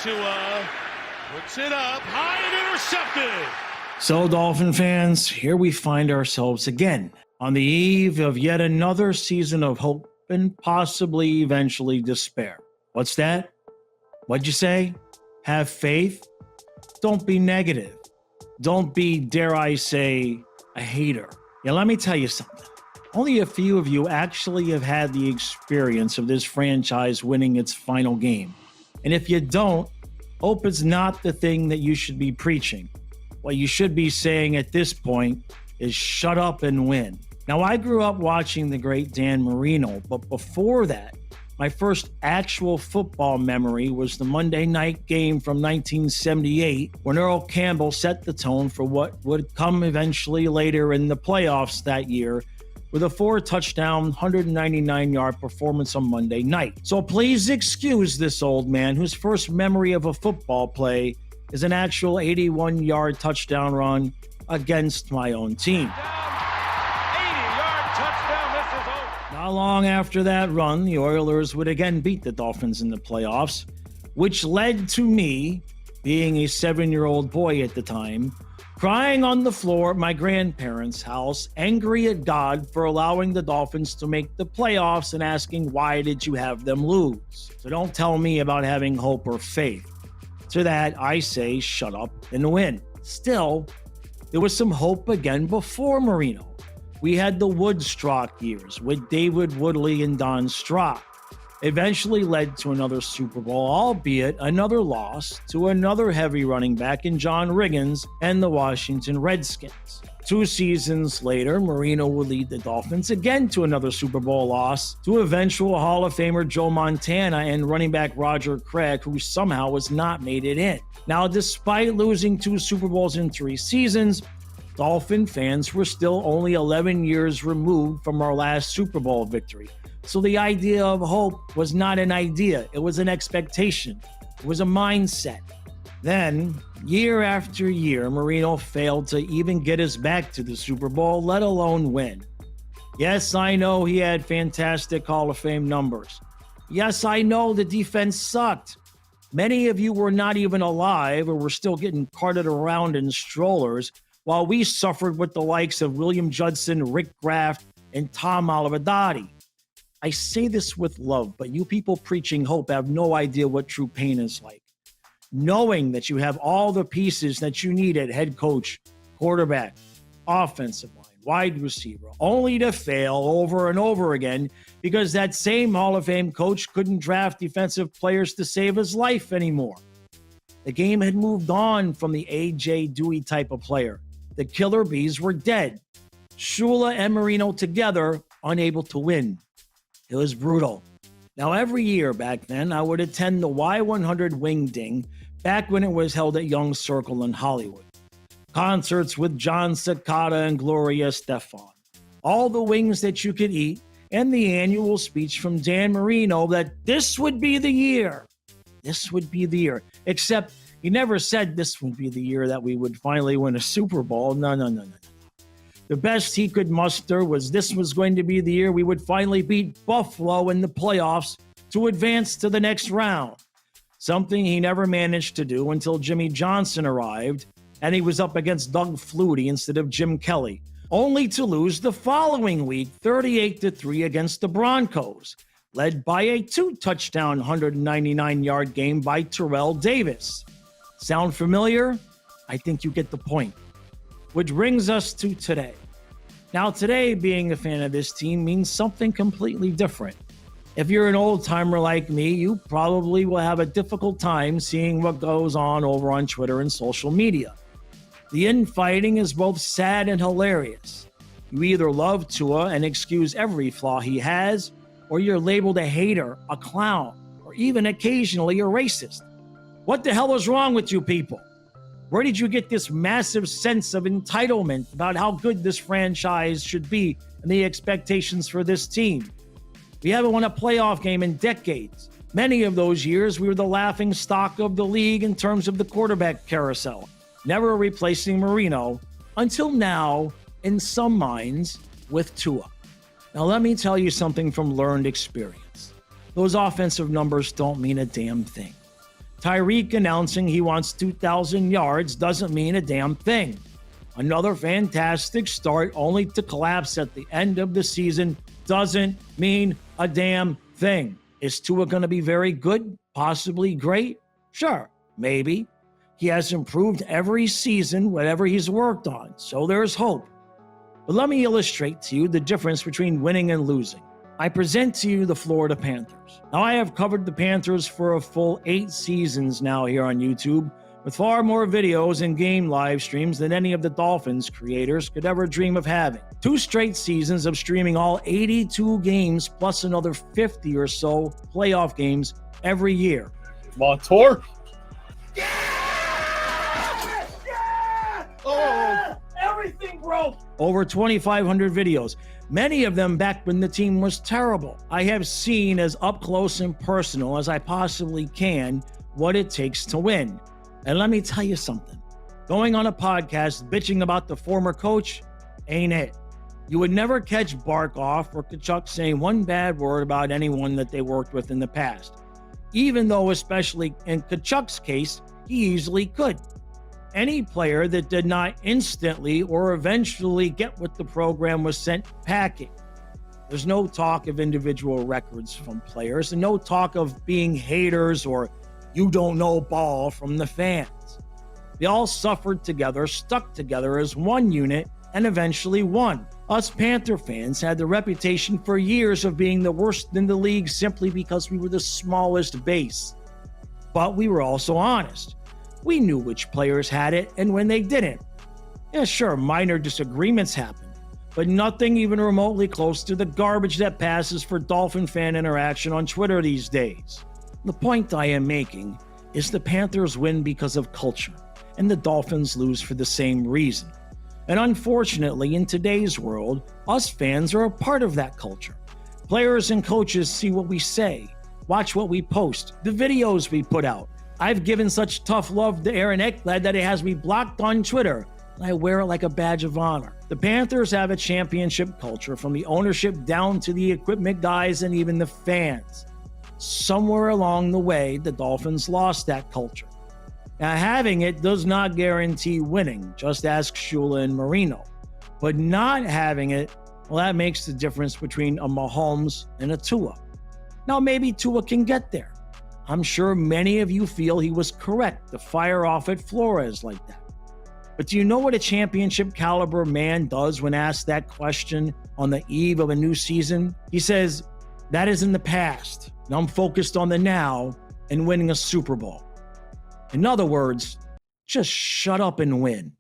Tua puts it up high and intercepted. So, Dolphin fans, here we find ourselves again on the eve of yet another season of hope and possibly eventually despair. What's that? What'd you say? Have faith? Don't be negative. Don't be, dare I say, a hater. Yeah, let me tell you something. Only a few of you actually have had the experience of this franchise winning its final game. And if you don't, hope is not the thing that you should be preaching. What you should be saying at this point is shut up and win. Now, I grew up watching the great Dan Marino, but before that, my first actual football memory was the Monday night game from 1978 when Earl Campbell set the tone for what would come eventually later in the playoffs that year with a 4-touchdown, 199-yard performance on Monday night. So please excuse this old man whose first memory of a football play is an actual 81-yard touchdown run against my own team. Not long after that run, the Oilers would again beat the Dolphins in the playoffs, which led to me, being a 7-year-old boy at the time, crying on the floor at my grandparents' house, angry at God for allowing the Dolphins to make the playoffs and asking, why did you have them lose? So don't tell me about having hope or faith. To that, I say, shut up and win. Still, there was some hope again before Marino. We had the Woodstock years with David Woodley and Don Strock. Eventually led to another Super Bowl, albeit another loss to another heavy running back in John Riggins and the Washington Redskins. 2 seasons later, Marino would lead the Dolphins again to another Super Bowl loss to eventual Hall of Famer Joe Montana and running back Roger Craig, who somehow was not made it in. Now, despite losing 2 Super Bowls in 3 seasons, Dolphin fans were still only 11 years removed from our last Super Bowl victory. So the idea of hope was not an idea. It was an expectation. It was a mindset. Then, year after year, Marino failed to even get us back to the Super Bowl, let alone win. Yes, I know he had fantastic Hall of Fame numbers. Yes, I know the defense sucked. Many of you were not even alive or were still getting carted around in strollers, while we suffered with the likes of William Judson, Rick Graft, and Tom Olivadotti. I say this with love, but you people preaching hope have no idea what true pain is like. Knowing that you have all the pieces that you need at head coach, quarterback, offensive line, wide receiver, only to fail over and over again because that same Hall of Fame coach couldn't draft defensive players to save his life anymore. The game had moved on from the A.J. Dewey type of player. The Killer Bees were dead. Shula and Marino together, unable to win. It was brutal. Now, every year back then, I would attend the Y100 Wing Ding back when it was held at Young Circle in Hollywood. Concerts with John Cicada and Gloria Estefan. All the wings that you could eat, and the annual speech from Dan Marino that this would be the year. This would be the year. Except he never said this would be the year that we would finally win a Super Bowl. No. The best he could muster was this was going to be the year we would finally beat Buffalo in the playoffs to advance to the next round. Something he never managed to do until Jimmy Johnson arrived and he was up against Doug Flutie instead of Jim Kelly, only to lose the following week 38-3 against the Broncos, led by a 2-touchdown 199-yard game by Terrell Davis. Sound familiar? I think you get the point. Which brings us to today. Now, today, being a fan of this team means something completely different. If you're an old-timer like me, you probably will have a difficult time seeing what goes on over on Twitter and social media. The infighting is both sad and hilarious. You either love Tua and excuse every flaw he has, or you're labeled a hater, a clown, or even occasionally a racist. What the hell is wrong with you people? Where did you get this massive sense of entitlement about how good this franchise should be and the expectations for this team? We haven't won a playoff game in decades. Many of those years, we were the laughing stock of the league in terms of the quarterback carousel, never replacing Marino, until now, in some minds, with Tua. Now, let me tell you something from learned experience. Those offensive numbers don't mean a damn thing. Tyreek announcing he wants 2,000 yards doesn't mean a damn thing. Another fantastic start only to collapse at the end of the season doesn't mean a damn thing. Is Tua going to be very good? Possibly great? Sure, maybe. He has improved every season, whatever he's worked on, so there's hope. But let me illustrate to you the difference between winning and losing. I present to you the Florida Panthers. Now, I have covered the Panthers for a full 8 seasons now here on YouTube, with far more videos and game live streams than any of the Dolphins creators could ever dream of having. 2 straight seasons of streaming all 82 games plus another 50 or so playoff games every year. Montour. Everything broke. Over 2,500 videos, many of them back when the team was terrible. I have seen as up close and personal as I possibly can what it takes to win. And let me tell you something. Going on a podcast bitching about the former coach ain't it. You would never catch Barkoff or Kachuk saying one bad word about anyone that they worked with in the past. Even though, especially in Kachuk's case, he easily could. Any player that did not instantly or eventually get what the program was sent packing. There's no talk of individual records from players and no talk of being haters or you don't know ball from the fans. They all suffered together, stuck together as one unit, and eventually won. Us Panther fans had the reputation for years of being the worst in the league simply because we were the smallest base. But we were also honest. We knew which players had it and when they didn't. Yeah, sure, minor disagreements happened, but nothing even remotely close to the garbage that passes for Dolphin fan interaction on Twitter these days. The point I am making is the Panthers win because of culture, and the Dolphins lose for the same reason. And unfortunately, in today's world, us fans are a part of that culture. Players and coaches see what we say, watch what we post, the videos we put out. I've given such tough love to Aaron Ekblad that it has me blocked on Twitter, and I wear it like a badge of honor. The Panthers have a championship culture from the ownership down to the equipment guys and even the fans. Somewhere along the way, the Dolphins lost that culture. Now, having it does not guarantee winning, just ask Shula and Marino. But not having it, well, that makes the difference between a Mahomes and a Tua. Now, maybe Tua can get there. I'm sure many of you feel he was correct to fire off at Flores like that. But do you know what a championship caliber man does when asked that question on the eve of a new season? He says, that is in the past. Now I'm focused on the now and winning a Super Bowl. In other words, just shut up and win.